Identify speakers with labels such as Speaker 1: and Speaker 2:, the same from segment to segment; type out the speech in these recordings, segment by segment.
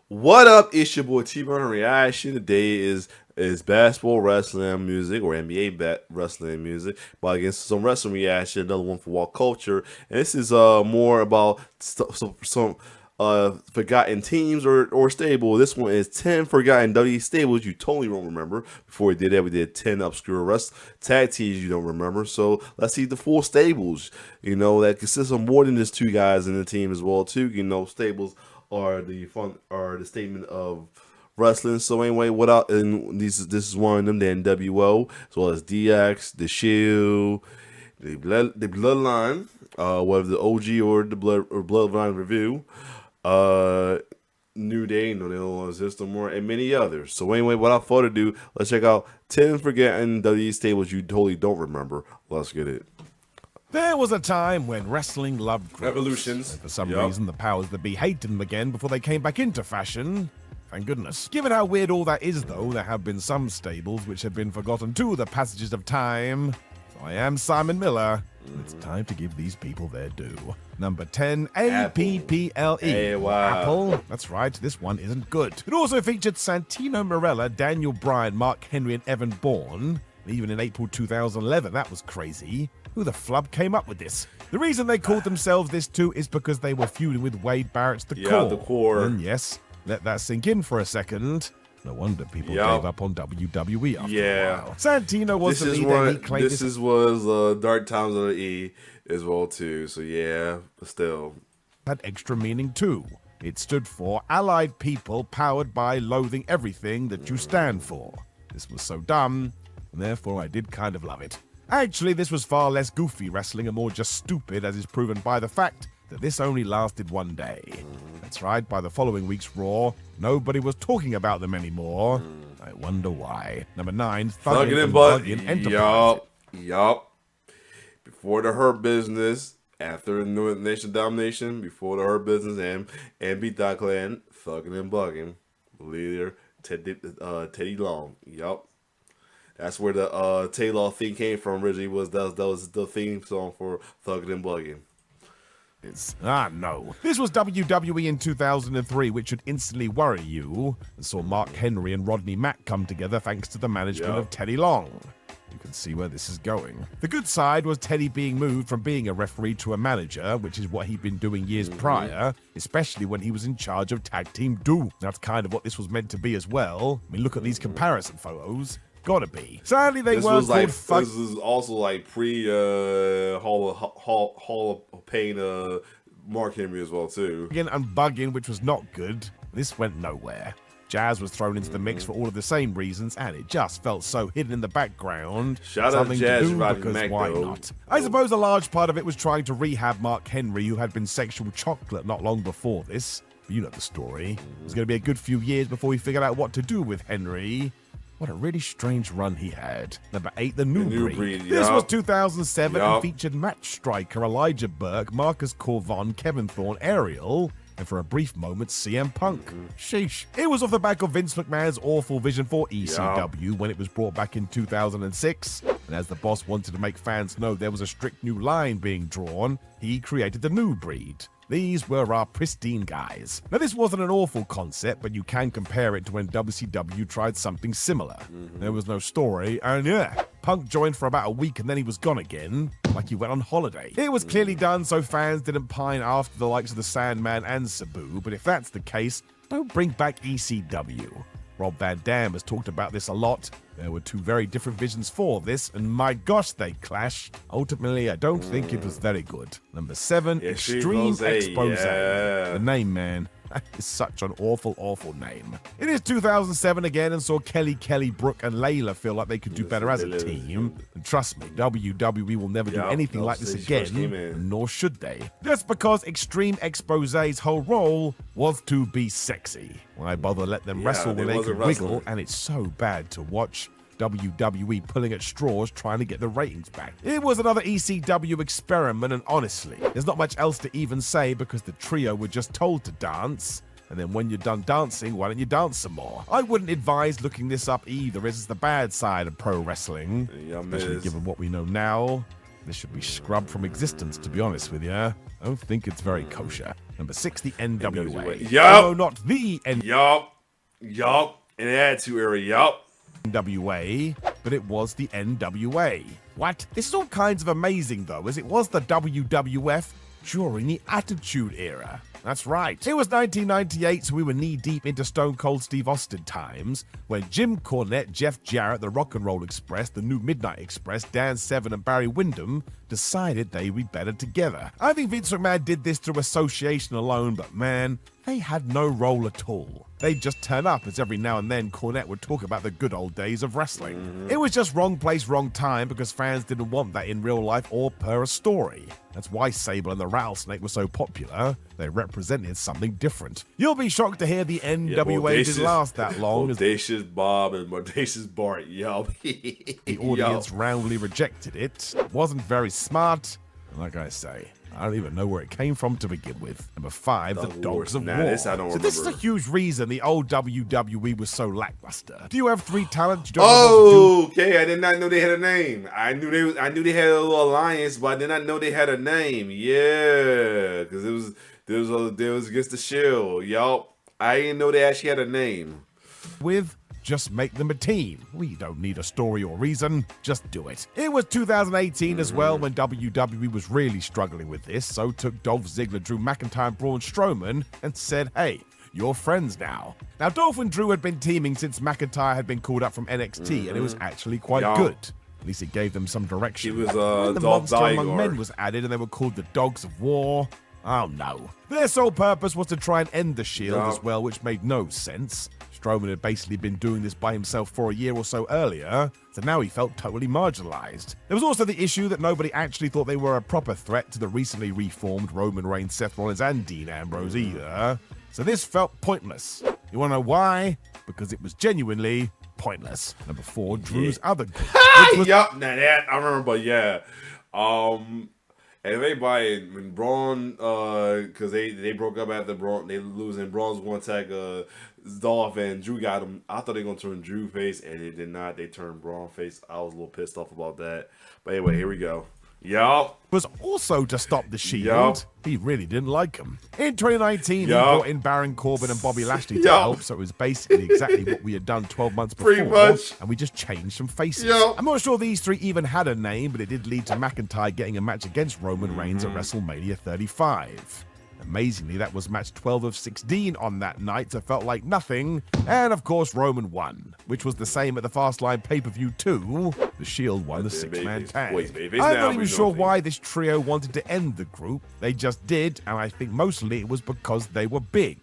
Speaker 1: What up? It's your boy T-Burn Reaction. Today is basketball wrestling music or NBA wrestling music, but against some wrestling reaction. Another one for Wall Culture, and this is more about some forgotten teams or stable. This one is 10 forgotten WWE stables you totally don't remember. Before we did that, we did 10 obscure tag teams you don't remember. So let's see the full stables. That consists of more than just two guys in the team as well too. Stables are the statement of wrestling. So anyway, and this is one of them, the NWO, as well as DX, the Shield, the Bloodline, whether the OG or the Bloodline Review, New Day, no, they don't exist no more, and many others. So anyway, without further ado, let's check out 10 forgotten WWE stables you totally don't remember. Let's get it.
Speaker 2: There was a time when wrestling loved growth.
Speaker 1: Evolutions.
Speaker 2: And for some reason, the powers that be hated them again before they came back into fashion. Thank goodness. Given how weird all that is, though, there have been some stables which have been forgotten to the passages of time. So I am Simon Miller, and it's time to give these people their due. Number 10, APPLE.
Speaker 1: Hey, wow.
Speaker 2: Apple. That's right, this one isn't good. It also featured Santino Marella, Daniel Bryan, Mark Henry, and Evan Bourne. Even in April 2011, that was crazy. Who the flub came up with this? The reason they called themselves this too is because they were feuding with Wade Barrett's The Core.
Speaker 1: The Core.
Speaker 2: And yes, let that sink in for a second. No wonder people gave up on WWE after a while. Santino was the leader. He claimed
Speaker 1: this was Dark Times of the E as well too. So yeah, but still
Speaker 2: had extra meaning too. It stood for Allied People Powered by Loathing Everything That You Stand For. This was so dumb, and therefore I did kind of love it. Actually, this was far less goofy wrestling and more just stupid, as is proven by the fact that this only lasted one day. That's right, by the following week's Raw, nobody was talking about them anymore. I wonder why. Number 9, Thuggin' and Buggin' Enterprise.
Speaker 1: Yup. Before the Hurt Business, after the New Nation Domination, before the Hurt Business and Beat That Clan, Thuggin' and Buggin'. Leader Teddy Long. Yup. That's where the Taylor theme came from originally. That was the theme song for Thuggin' and Buggin'.
Speaker 2: No. This was WWE in 2003, which should instantly worry you, and saw Mark Henry and Rodney Mack come together thanks to the management of Teddy Long. You can see where this is going. The good side was Teddy being moved from being a referee to a manager, which is what he'd been doing years prior, especially when he was in charge of Tag Team Do. That's kind of what this was meant to be as well. I mean, look at these comparison photos. Gotta be. Sadly, they weren't called
Speaker 1: This is also like pre Hall of Pain Mark Henry as well too.
Speaker 2: And Buggin', which was not good. This went nowhere. Jazz was thrown into the mix for all of the same reasons, and it just felt so hidden in the background.
Speaker 1: Shout out to Jazz,
Speaker 2: because
Speaker 1: Mac,
Speaker 2: why
Speaker 1: though.
Speaker 2: not? I suppose a large part of it was trying to rehab Mark Henry, who had been sexual chocolate not long before this. You know the story. It was going to be a good few years before he figured out what to do with Henry. What a really strange run he had. Number 8, The New Breed. This was 2007 and featured match striker Elijah Burke, Marcus Corvon, Kevin Thorne, Ariel, and for a brief moment, CM Punk. Sheesh. It was off the back of Vince McMahon's awful vision for ECW when it was brought back in 2006. And as the boss wanted to make fans know there was a strict new line being drawn, he created The New Breed. These were our pristine guys. Now, this wasn't an awful concept, but you can compare it to when WCW tried something similar. There was no story, and yeah, Punk joined for about a week and then he was gone again, like he went on holiday. It was clearly done so fans didn't pine after the likes of the Sandman and Sabu, but if that's the case, don't bring back ECW. Rob Van Dam has talked about this a lot. There were two very different visions for this, and my gosh, they clashed. Ultimately, I don't think it was very good. Number 7, Extreme Expose. The name, man. That is such an awful, awful name. It is 2007 again and saw Kelly, Brooke, and Layla feel like they could do better as a team. And trust me, WWE will never do anything like this again, nor should they. Just because Extreme Expose's whole role was to be sexy. Why bother let them wrestle when they can wiggle, and it's so bad to watch. WWE pulling at straws trying to get the ratings back. It was another ECW experiment, and honestly, there's not much else to even say because the trio were just told to dance, and then when you're done dancing, why don't you dance some more? I wouldn't advise looking this up either, as it's the bad side of pro wrestling, especially given what we know now. This should be scrubbed from existence, to be honest with you. I don't think it's very kosher. Number 6, the NWA.
Speaker 1: Yup.
Speaker 2: No, not the
Speaker 1: Yup. In the Attitude Era, yup.
Speaker 2: NWA, but it was the NWA. What? This is all kinds of amazing, though, as it was the WWF during the Attitude Era. That's right. It was 1998, so we were knee-deep into Stone Cold Steve Austin times, when Jim Cornette, Jeff Jarrett, the Rock and Roll Express, the New Midnight Express, Dan Severn, and Barry Windham decided they'd be better together. I think Vince McMahon did this through association alone, but man, they had no role at all. They'd just turn up, as every now and then Cornette would talk about the good old days of wrestling. It was just wrong place, wrong time, because fans didn't want that in real life or per a story. That's why Sable and the Rattlesnake were so popular. They represented something different. You'll be shocked to hear the NWA didn't last that long.
Speaker 1: Audacious Bob and Audacious Bart, yo.
Speaker 2: The audience roundly rejected it. It wasn't very smart. And like I say, I don't even know where it came from to begin with. Number 5, the Dogs of War.
Speaker 1: This I don't remember.
Speaker 2: This is a huge reason the old WWE was so lackluster. Do you have 3 talents? You don't know what to do?
Speaker 1: Okay, I did not know they had a name. I knew they had a little alliance, but I did not know they had a name. Yeah, because there was against the Shield. Yup, I didn't know they actually had a name.
Speaker 2: Just make them a team. We don't need a story or reason, just do it. It was 2018 as well when WWE was really struggling with this, so took Dolph Ziggler, Drew McIntyre, and Braun Strowman and said, hey, you're friends now. Now, Dolph and Drew had been teaming since McIntyre had been called up from NXT, and it was actually quite good. At least it gave them some direction.
Speaker 1: He was
Speaker 2: when the
Speaker 1: Dolph
Speaker 2: Monster Among
Speaker 1: Ziggler.
Speaker 2: Men was added, and they were called the Dogs of War. Oh no. Their sole purpose was to try and end the Shield as well, which made no sense. Strowman had basically been doing this by himself for a year or so earlier, so now he felt totally marginalized. There was also the issue that nobody actually thought they were a proper threat to the recently reformed Roman Reigns, Seth Rollins, and Dean Ambrose either, so this felt pointless. You wanna know why? Because it was genuinely pointless. Number 4, Drew's other group.
Speaker 1: Yup, now that I remember, but yeah. And everybody, when Braun, because they broke up after Braun, they losing. Braun's one tag, Dolph and Drew got him. I thought they were gonna turn Drew face, and they did not. They turned Braun face. I was a little pissed off about that. But anyway, here we go. Yup.
Speaker 2: Was also to stop the Shield.
Speaker 1: Yup.
Speaker 2: He really didn't like him. In 2019, he brought in Baron Corbin and Bobby Lashley to help, so it was basically exactly what we had done 12 months before.
Speaker 1: Pretty much.
Speaker 2: And we just changed some faces.
Speaker 1: Yup.
Speaker 2: I'm not sure these 3 even had a name, but it did lead to McIntyre getting a match against Roman Reigns at WrestleMania 35. Amazingly, that was match 12 of 16 on that night, so it felt like nothing. And of course, Roman won, which was the same at the Fastlane pay-per-view too. The Shield won the 6-man tag. I'm not even sure why this trio wanted to end the group. They just did, and I think mostly it was because they were big.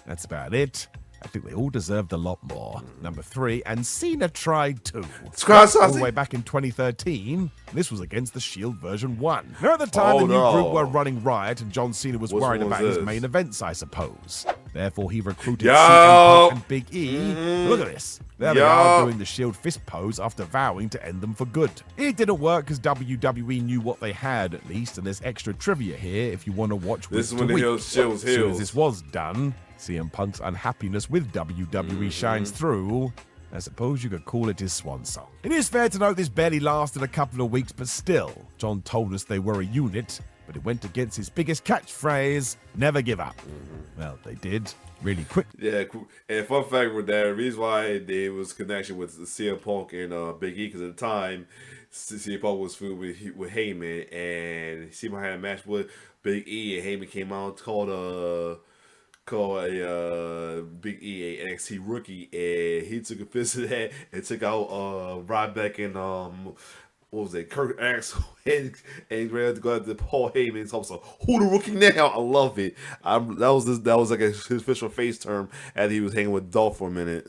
Speaker 2: That's about it. I think they all deserved a lot more. Number 3, and Cena tried too. All the way back in 2013, this was against the Shield version 1. Now at the time, the new group were running riot, and John Cena was worried about his main events, I suppose. Therefore, he recruited CM Punk and Big E. Look at this. There they are doing the Shield fist pose after vowing to end them for good. It didn't work because WWE knew what they had, at least, and there's extra trivia here if you want to watch
Speaker 1: this
Speaker 2: week
Speaker 1: is when
Speaker 2: to week.
Speaker 1: the Shield was
Speaker 2: As soon as this was done, CM Punk's unhappiness with WWE shines through. I suppose you could call it his swan song. It is fair to note this barely lasted a couple of weeks, but still, John told us they were a unit, but it went against his biggest catchphrase, never give up. Well, they did, really quick.
Speaker 1: Yeah, cool. And fun fact with that, the reason why there was connection with CM Punk and Big E, because at the time, CM Punk was feud with Heyman, and CM Punk had a match with Big E, and Heyman came out called Big E a NXT rookie, and he took a piss of that and took out Ryback and what was it, Kurt Axel and ready to go out to Paul Heyman and so who the rookie now? I love it. That was like his official face term after he was hanging with Dolph for a minute.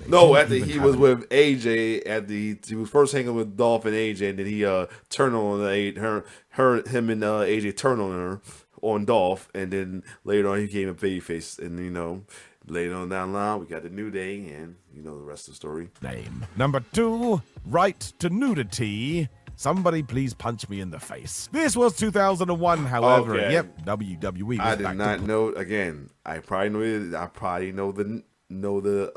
Speaker 1: No, after he was with AJ, after he was first hanging with Dolph and AJ, and then he turned on him and AJ turned on Dolph, and then later on he became a babyface, and later on down the line we got the New Day, and the rest of the story.
Speaker 2: Number 2, right to nudity. Somebody please punch me in the face. This was 2001, however.
Speaker 1: Okay.
Speaker 2: Yep, WWE was
Speaker 1: I did not know. Again, I probably know the know the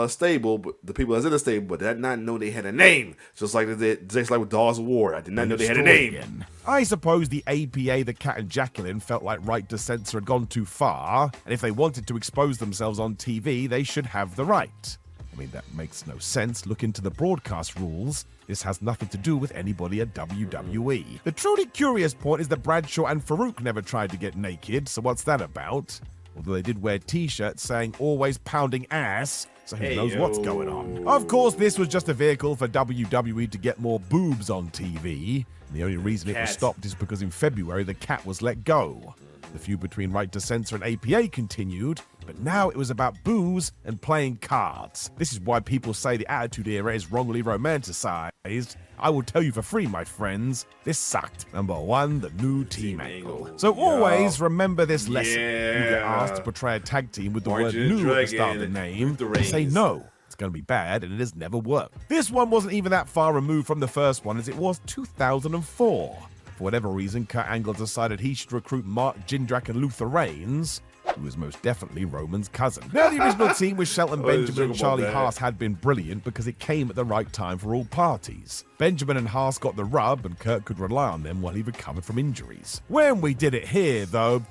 Speaker 1: stable, but the people that's in the stable, but did not know they had a name. Just like with Dogs of War, I did not know they had a name.
Speaker 2: Again. I suppose the APA, the Cat and Jacqueline, felt like Right to Censor had gone too far, and if they wanted to expose themselves on TV, they should have the right. I mean, that makes no sense. Look into the broadcast rules. This has nothing to do with anybody at WWE. The truly curious point is that Bradshaw and Farouk never tried to get naked, so what's that about? Although they did wear t-shirts saying always pounding ass, so who knows what's going on. Of course, this was just a vehicle for WWE to get more boobs on TV. And the only reason it was stopped is because in February the Cat was let go. The feud between Right to Censor and APA continued, but now it was about booze and playing cards. This is why people say the Attitude Era is wrongly romanticized. I will tell you for free, my friends, this sucked. Number 1, the new team angle. So always remember this lesson. You get asked to portray a tag team with the word new at the start of the name, say no. It's going to be bad, and it has never worked. This one wasn't even that far removed from the first one, as it was 2004. For whatever reason, Kurt Angle decided he should recruit Mark Jindrak and Luther Reigns, who was most definitely Roman's cousin. Now, the original team with Shelton Benjamin and Charlie Haas had been brilliant because it came at the right time for all parties. Benjamin and Haas got the rub, and Kurt could rely on them while he recovered from injuries. When we did it here, though,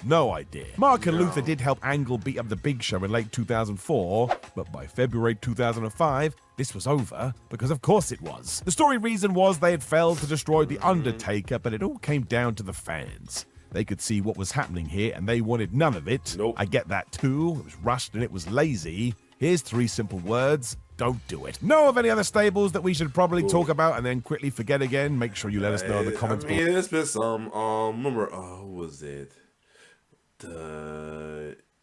Speaker 2: no idea. Mark and Luther did help Angle beat up the Big Show in late 2004, but by February 2005, this was over, because of course it was. The story reason was they had failed to destroy The Undertaker, but it all came down to the fans. They could see what was happening here, and they wanted none of it.
Speaker 1: Nope.
Speaker 2: I get that too. It was rushed and it was lazy. Here's 3 simple words. Don't do it. Know of any other stables that we should probably talk about and then quickly forget again? Make sure you let us know in the comments below.
Speaker 1: There's been some, remember, who was it?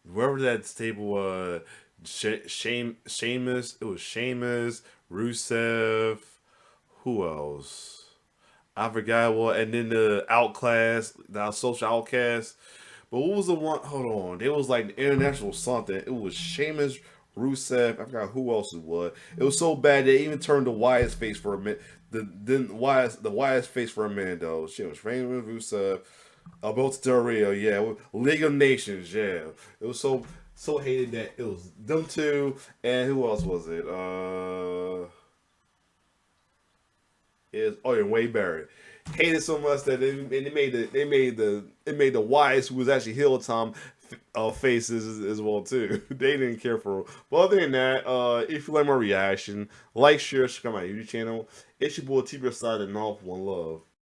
Speaker 1: Wherever that stable was, Sheamus, it was Sheamus, Rusev, who else? I forgot what, and then the Outcast, the Social Outcast. But what was the one? Hold on, it was like the international something. It was Sheamus, Rusev. I forgot who else it was. It was so bad they even turned the Wyatt's face for a minute. The Wyatt's face for a minute though. Shit was Sheamus, Rusev, Alberto Del Rio. Yeah, League of Nations. Yeah, it was so hated that it was them two, and who else was it? And Wade Barrett hated so much that they made the Wyatt's, who was actually heel Tom, faces as well too. They didn't care for him. But other than that, if you like my reaction, like, share, subscribe to my YouTube channel. It's your boy T-Side and off. One love.